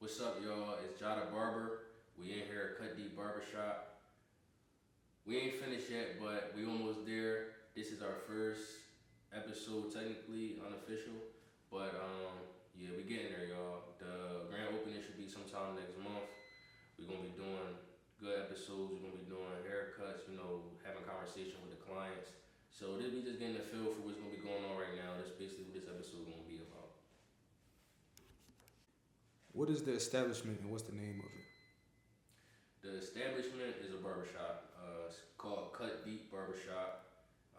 What's up, y'all? It's Jada Barber. We in here at Cut Deep Barbershop. We ain't finished yet, but we almost there. This is our first episode, technically unofficial, but yeah, we getting there, y'all. The grand opening should be sometime next month. We're gonna be doing good episodes. We're gonna be doing haircuts, having conversation with the clients. So we just getting a feel for what's gonna be going on right now. That's basically what this episode gonna be about. What is the establishment and what's the name of it? The establishment is a barbershop. It's called Cut Deep Barbershop.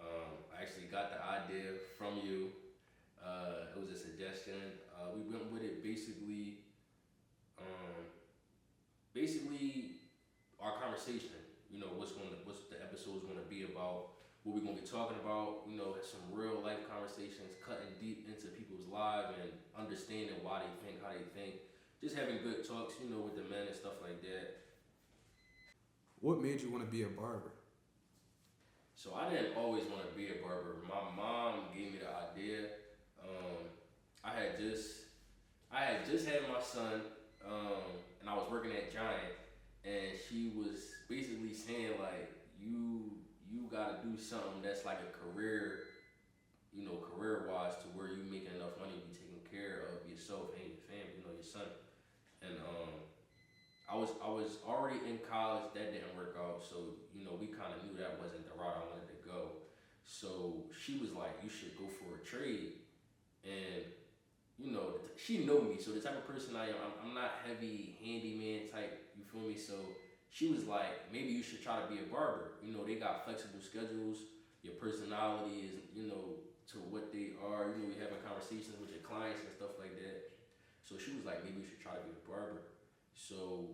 I actually got the idea from you. It was a suggestion. We went with it basically our conversation. What's the episode's gonna be about, what we're gonna be talking about, some real life conversations, cutting deep into people's lives and understanding why they think, how they think. Just having good talks, with the men and stuff like that. What made you want to be a barber? So I didn't always want to be a barber. My mom gave me the idea. I had just had my son, and I was working at Giant, and she was basically saying like, you gotta do something that's like a career, career-wise, to where you make enough money to be taking care of yourself and your family, your son. And I was already in college. That didn't work out, so we kind of knew that wasn't the route I wanted to go. So she was like, you should go for a trade. And she know me, so the type of person I am, I'm not heavy handyman type, you feel me? So she was like, maybe you should try to be a barber. They got flexible schedules. Your personality is, to what they are. We having conversations with your clients and stuff like that. So she was like, maybe you should try to be a barber. So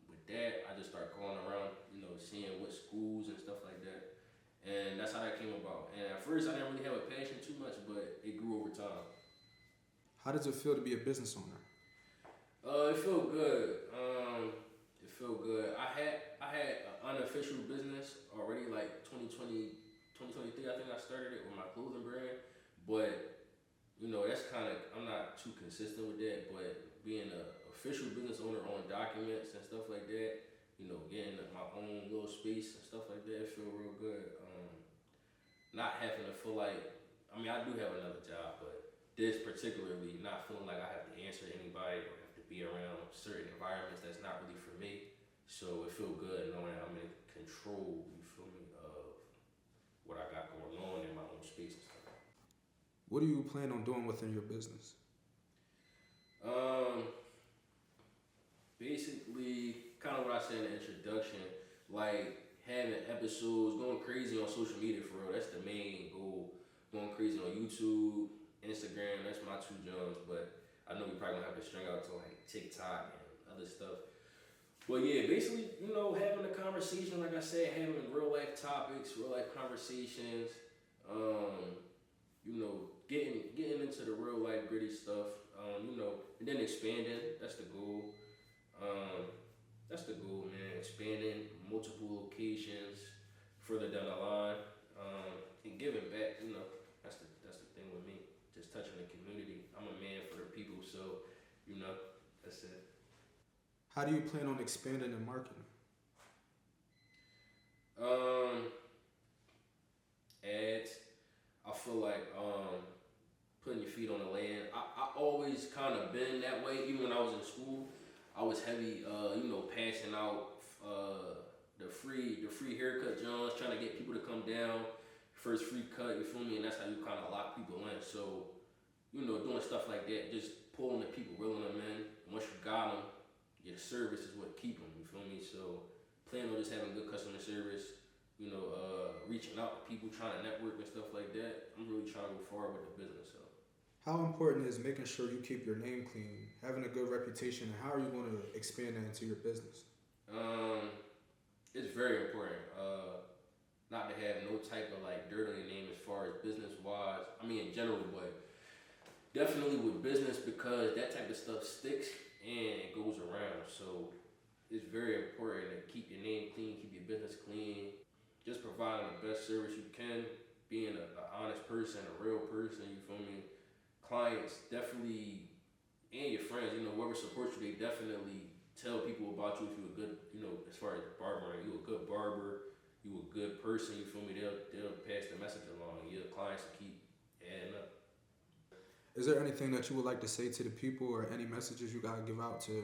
with that, I just started going around, seeing what schools and stuff like that. And that's how that came about. And at first, I didn't really have a passion too much, but it grew over time. How does it feel to be a business owner? It felt good. It felt good. I had an unofficial business already, like 2023, I think I started it with my clothing brand. But that's kind of, I'm not too consistent with that, but being an official business owner on documents and stuff like that, getting my own little space and stuff like that, it feel real good. Not having to feel like, I do have another job, but this particularly, not feeling like I have to answer to anybody or have to be around certain environments that's not really for me. So it feel good knowing that I'm in control, you feel me, of what I got going on in my own space and stuff. What do you plan on doing within your business? Basically, kind of what I said in the introduction, like having episodes, going crazy on social media for real. That's the main goal. Going crazy on YouTube, Instagram, that's my two jobs, but I know we probably gonna have to string out to like TikTok and other stuff. But yeah, basically, having a conversation, like I said, having real life topics, real life conversations, getting into the real life gritty stuff, and then expanding. That's the goal. That's the goal, man. Expanding multiple locations further down the line, and giving back. That's the thing with me. Just touching the community. I'm a man for the people, so that's it. How do you plan on expanding and marketing? Ads. I feel like putting your feet on the land. I always kind of been that way. Even when I was in school, I was heavy, passing out the free haircut Johns, trying to get people to come down. First free cut, you feel me? And that's how you kind of lock people in. So, doing stuff like that, just pulling the people, reeling them in. And once you got them, your service is what keep them, you feel me? So, planning on just having good customer service, reaching out to people, trying to network and stuff like that. I'm really trying to go forward with the business. So. How important is making sure you keep your name clean, having a good reputation, and how are you going to expand that into your business? It's very important. Not to have no type of like dirt on your name as far as business wise. In general, but definitely with business, because that type of stuff sticks and it goes around. So it's very important to keep your name clean, keep your business clean, just providing the best service you can, being an honest person, a real person, you feel me? Clients definitely and your friends, you know, whoever supports you, they definitely tell people about you if you're a good, you know, as far as barbering, you a good barber, you a good person, you feel me? They'll pass the message along, and your clients will keep adding up. Is there anything that you would like to say to the people, or any messages you gotta give out to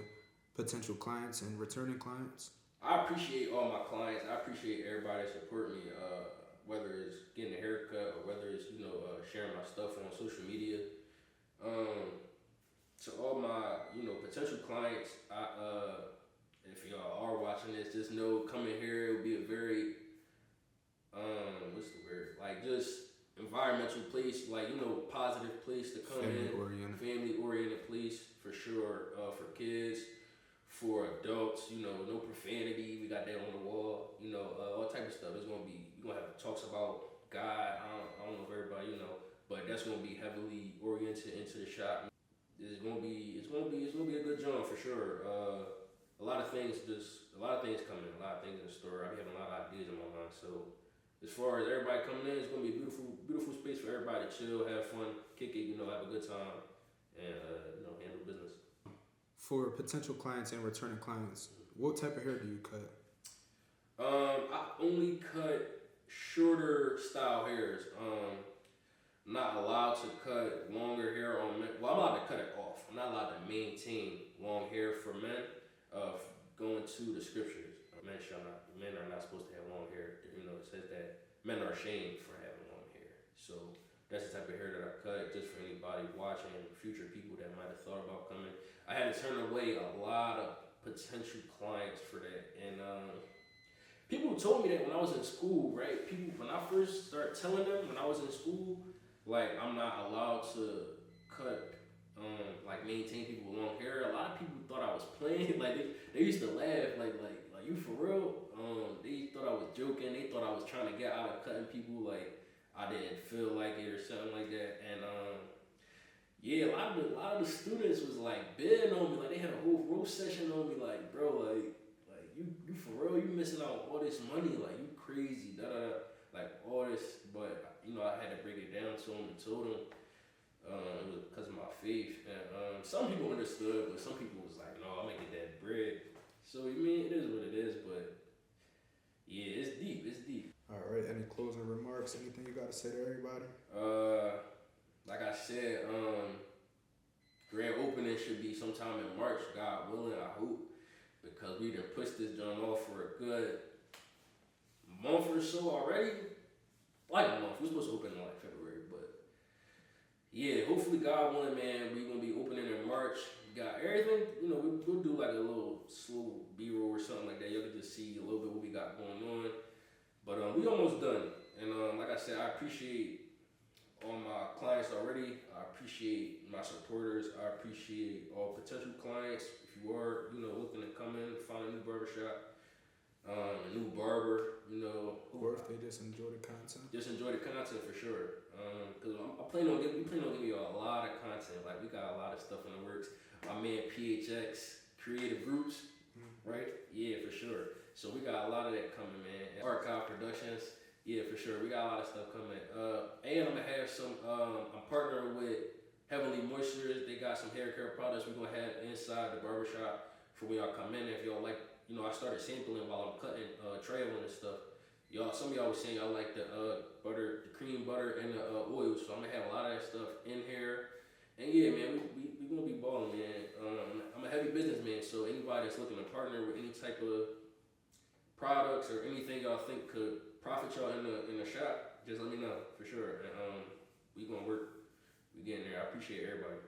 potential clients and returning clients? I appreciate all my clients. I appreciate everybody that support me, whether it's getting a haircut or whether it's, you know, sharing my stuff on social media. To all my, you know, potential clients, if y'all are watching this, just know coming here, it will be a very, what's the word? Like, just environmental place, like, you know, positive place to come in. Family oriented place, for sure, for kids, for adults, you know, no profanity, we got that on the wall, you know, all type of stuff. It's gonna be, we're gonna have talks about God, I don't know if everybody, you know, but that's gonna be heavily oriented into the shop. It's gonna be a good job for sure. A lot of things coming, a lot of things in the store. I be having a lot of ideas in my mind. So as far as everybody coming in, it's gonna be a beautiful space for everybody to chill, have fun, kick it, you know, have a good time, and you know, handle business. For potential clients and returning clients, what type of hair do you cut? I only cut shorter style hairs. I'm not allowed to cut longer hair on men. Well, I'm allowed to cut it off. I'm not allowed to maintain long hair for men. Going to the scriptures, men are not supposed to have long hair. You know, it says that men are ashamed for having long hair. So that's the type of hair that I cut, just for anybody watching, future people that might have thought about coming. I had to turn away a lot of potential clients for that, and people told me that when I was in school, right? When I first started telling them when I was in school, like, I'm not allowed to cut, like, maintain people with long hair. A lot of people thought I was playing. Like, they used to laugh, like you for real? They thought I was joking. They thought I was trying to get out of cutting people. Like, I didn't feel like it or something like that. And yeah, a lot of the students was like bidding on me. Like, they had a whole roast session on me. Like, bro, like you for real? You missing out on all this money? Like, you crazy? Da da da. Like, all this, but you know, I had to break it down to them and told them it was because of my faith. And some people understood, but some people was like, no, I'm gonna get that bread. So, I mean, it is what it is, but yeah, it's deep. All right, any closing remarks? Anything you got to say to everybody? Like I said, grand opening should be sometime in March, God willing, I hope, because we done pushed this joint off for a good month or so already. Like a month. We're supposed to open in like February, but yeah, hopefully, God willing, man, we're gonna be opening in March. We got everything, you know, we'll do like a little slow B-roll or something like that. Y'all can just see a little bit what we got going on. But we almost done. And like I said, I appreciate all my clients already. I appreciate my supporters. I appreciate all potential clients. If you are, you know, looking to come in, find a new barbershop, a new barber, you know. Or if they just enjoy the content. Just enjoy the content for sure. Because we plan on giving you a lot of content. Like, we got a lot of stuff in the works. My man PHXCreativeGroup, right? Yeah, for sure. So we got a lot of that coming, man. Archive Productions, yeah, for sure. We got a lot of stuff coming. And I'm gonna have some. I'm partnering with Heavenly Moistures. They got some hair care products we're gonna have inside the barbershop for when y'all come in. If y'all like, you know, I started sampling while I'm cutting, traveling and stuff. Some of y'all was saying y'all like the butter, the cream butter, and the oil. So I'm gonna have a lot of that stuff in here. And yeah, man, we gonna be balling, man. I'm a heavy businessman, so anybody that's looking to partner with any type of products or anything y'all think could profit y'all in the shop, just let me know for sure. And we gonna work. We getting there. I appreciate everybody.